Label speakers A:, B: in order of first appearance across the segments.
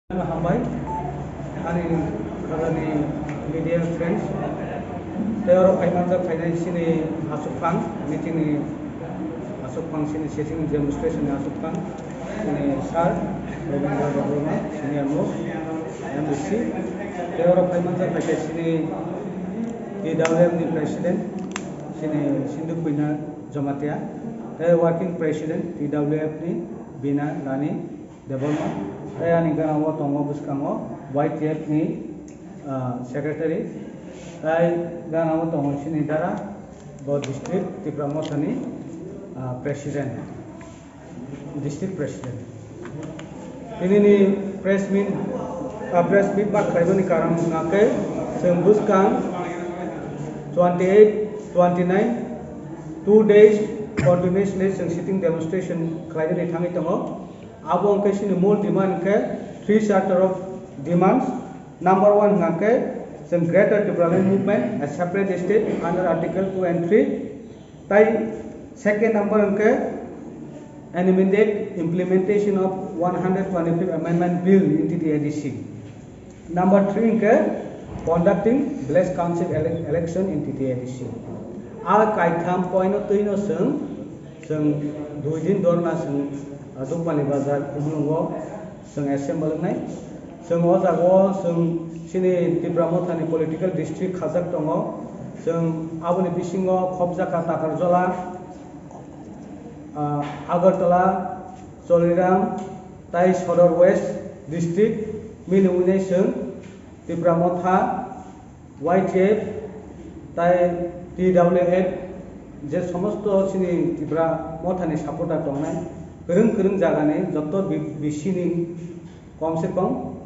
A: Hambai and Kazani media friends. They are financial financially Asukang, meeting Asukang sitting demonstration Asukang in Sar, Ravindra Baburma, senior most, MBC. They are financial financially the president, Sindhu Pina Jamatia. They are working president, TWF Bina Rani Devolma. Saya ni kan awak tunggu buskango YTF ni secretary. Saya kan awak tunggu sini darah buat district di promosi ni president, district president. Ini ni press meet pak kayu ni karam ngakai sembuskan 28, 29, 2 days continuously sitting demonstration kayu ni tangi tunggu. Abang ke sini mul demand ke 3 charter of demands. Number 1 ngake some greater development movement a separate state under Article 2 and 3. Tai second number ke an immediate implementation of 125th Amendment Bill into the ADC. Number 3 ke conducting blessed council election into the ADC. Al kaitham point of tuino sung duidin dorna sung Dukmani Bazar Umlungo sung assemble nai sung ojago sung sini Tibramothani political district khajak tongo sung aboni bisingo khobjaka Takarjola Agartala Soliram Tai Sodor West district minumune sung Tibramotha YTF Tai TWF je somosto sini Tibramothani supporter tongnai kereng jaga ni joto bisini kom se kom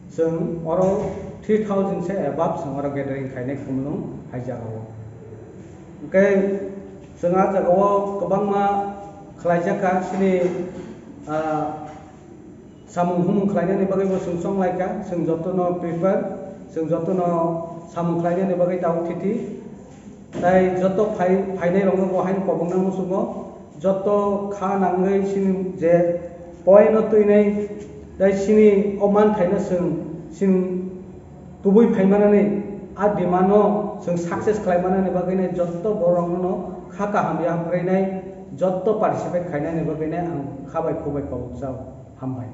A: sung oro 3000 se above sung oro gathering khaine kumlung hai jaga o ke sunga jaga o kobang ma khlaijaka sini samung humung khlaina ni bagai bo sungsong laika sung joto no prefer sung joto no samung khlaina ni bagai tau thiti tai joto phainai rong bo hain kobong nang musugo joto kha nangai sini je point tuinai dai sini oman thaina sing tubui phaimanani a dimano sing success khlaimanani bagaine joto borong no kha ka hamya hamrainai joto participate khainani bagaine ang khabai khubai pawjau hambai